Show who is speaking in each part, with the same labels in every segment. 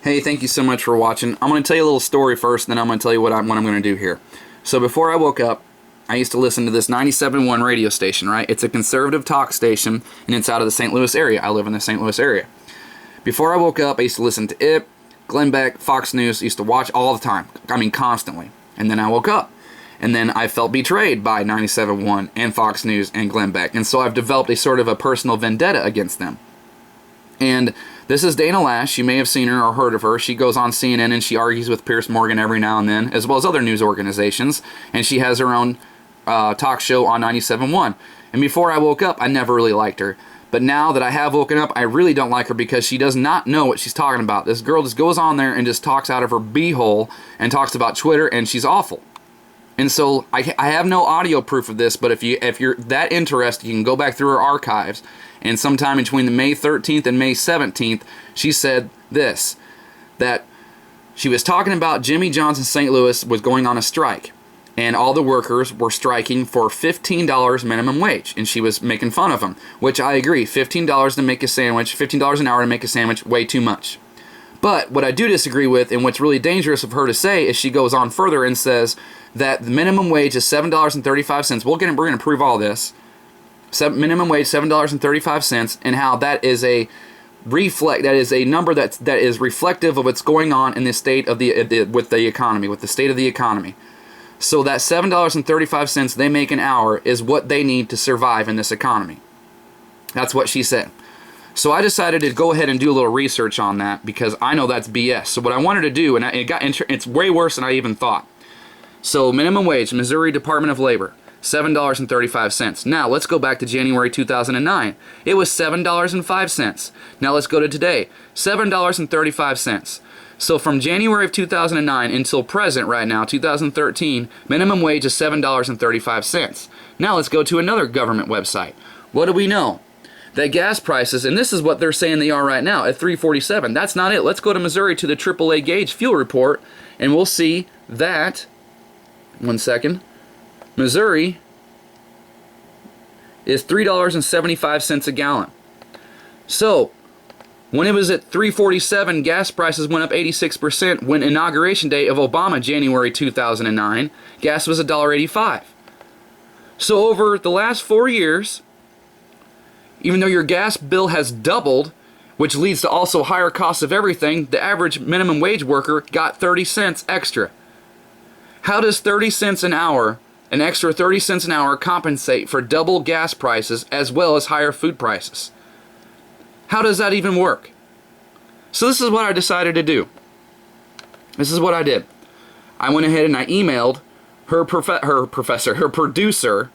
Speaker 1: Hey, thank you so much for watching. I'm going to tell you a little story first, and then I'm going to tell you what I'm going to do here. So before I woke up, I used to listen to this 97.1 radio station, right? It's a conservative talk station, and it's out of the St. Louis area. I live in the St. Louis area. Before I woke up, I used to listen to it, Glenn Beck, Fox News. I used to watch all the time. I mean, constantly. And then I woke up. And then I felt betrayed by 97.1 and Fox News and Glenn Beck. And so I've developed a sort of a personal vendetta against them. And this is Dana Loesch. You may have seen her or heard of her. She goes on CNN and she argues with Piers Morgan every now and then, as well as other news organizations. And she has her own talk show on 97.1. And before I woke up, I never really liked her. But now that I have woken up, I really don't like her because she does not know what she's talking about. This girl just goes on there and just talks out of her beehole and talks about Twitter, and she's awful. And so I have no audio proof of this, but if you're that interested, you can go back through her archives. And sometime between the May 13th and May 17th, she said this, that she was talking about Jimmy John's in St. Louis was going on a strike. And all the workers were striking for $15 minimum wage. And she was making fun of them, which I agree. $15 to make a sandwich, $15 an hour to make a sandwich, way too much. But what I do disagree with, and what's really dangerous of her to say, is she goes on further and says that the minimum wage is $7.35. We're going to prove all this. Minimum wage $7.35, and how that is a number that is reflective of what's going on in the state of with the state of the economy. So that $7.35 they make an hour is what they need to survive in this economy. That's what she said. So I decided to go ahead and do a little research on that because I know that's BS. So what I wanted to do, and it's way worse than I even thought. So minimum wage, Missouri Department of Labor, $7.35. Now let's go back to January 2009. It was $7.05. Now let's go to today, $7.35. So from January of 2009 until present right now, 2013, minimum wage is $7.35. Now let's go to another government website. What do we know? That gas prices, and this is what they're saying they are right now, at $3.47. That's not it. Let's go to Missouri to the AAA gauge fuel report, and we'll see that, one second, Missouri is $3.75 a gallon. So, when it was at $3.47, gas prices went up 86%. When inauguration day of Obama, January 2009, gas was $1.85. So over the last 4 years, even though your gas bill has doubled, which leads to also higher costs of everything, the average minimum wage worker got 30 cents extra. How does 30 cents an hour, an extra 30 cents an hour, compensate for double gas prices as well as higher food prices? How does that even work? So this is what I decided to do. This is what I did. I went ahead and I emailed her producer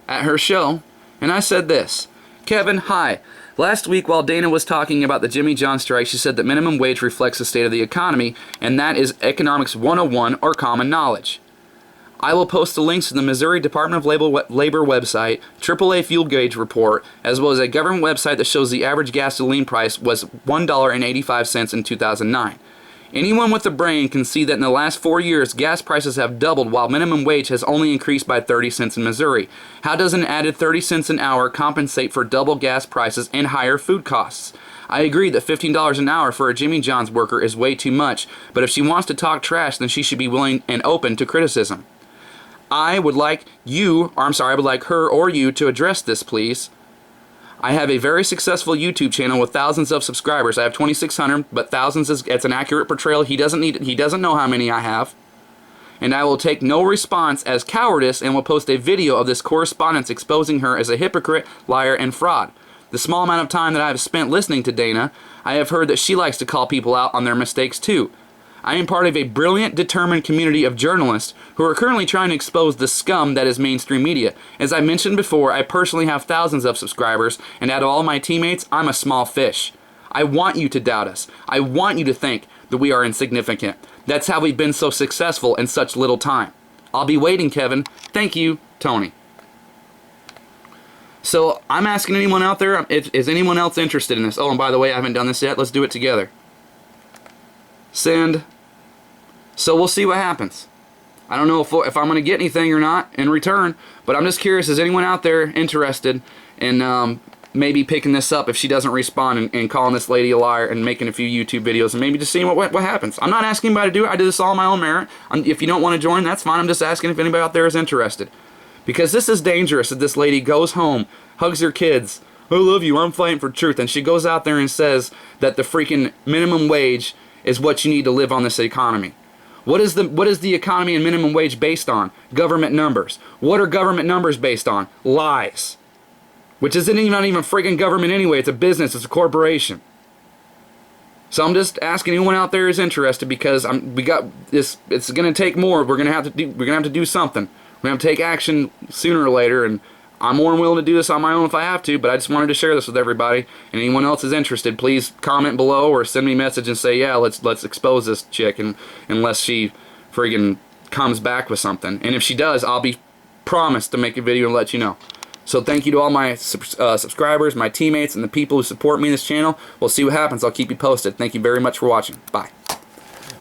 Speaker 1: at her show, and I said this: Kevin, hi. Last week while Dana was talking about the Jimmy John strike, she said that minimum wage reflects the state of the economy, and that is Economics 101 or common knowledge. I will post the links to the Missouri Department of Labor website, AAA fuel gauge report, as well as a government website that shows the average gasoline price was $1.85 in 2009. Anyone with a brain can see that in the last 4 years, gas prices have doubled while minimum wage has only increased by 30 cents in Missouri. How does an added 30 cents an hour compensate for double gas prices and higher food costs? I agree that $15 an hour for a Jimmy John's worker is way too much, but if she wants to talk trash, then she should be willing and open to criticism. I would like her or you to address this, please. I have a very successful YouTube channel with thousands of subscribers. I have 2,600, but thousands it's an accurate portrayal. He doesn't know how many I have. And I will take no response as cowardice and will post a video of this correspondence exposing her as a hypocrite, liar, and fraud. The small amount of time that I have spent listening to Dana, I have heard that she likes to call people out on their mistakes too. I am part of a brilliant, determined community of journalists who are currently trying to expose the scum that is mainstream media. As I mentioned before, I personally have thousands of subscribers, and out of all my teammates, I'm a small fish. I want you to doubt us. I want you to think that we are insignificant. That's how we've been so successful in such little time. I'll be waiting, Kevin. Thank you, Tony. So I'm asking anyone out there, is anyone else interested in this? Oh, and by the way, I haven't done this yet. Let's do it together. Send. So we'll see what happens. I don't know if I'm going to get anything or not in return, but I'm just curious, is anyone out there interested in maybe picking this up if she doesn't respond and calling this lady a liar and making a few YouTube videos and maybe just seeing what happens. I'm not asking anybody to do it. I did this all on my own merit. If you don't want to join, that's fine. I'm just asking if anybody out there is interested. Because this is dangerous that this lady goes home, hugs her kids, I love you, I'm fighting for truth, and she goes out there and says that the freaking minimum wage is what you need to live on this economy. What is the economy and minimum wage based on? Government numbers. What are government numbers based on? Lies. Which isn't even not even freaking government anyway. It's a business. It's a corporation. So I'm just asking anyone out there who's interested, because we got this. It's going to take more. We're going to have to do something. We're going to have to take action sooner or later, and I'm more than willing to do this on my own if I have to, but I just wanted to share this with everybody. And anyone else is interested, please comment below or send me a message and say, yeah, let's expose this chick, and unless she friggin' comes back with something. And if she does, I'll be promised to make a video and let you know. So thank you to all my subscribers, my teammates, and the people who support me in this channel. We'll see what happens. I'll keep you posted. Thank you very much for watching. Bye.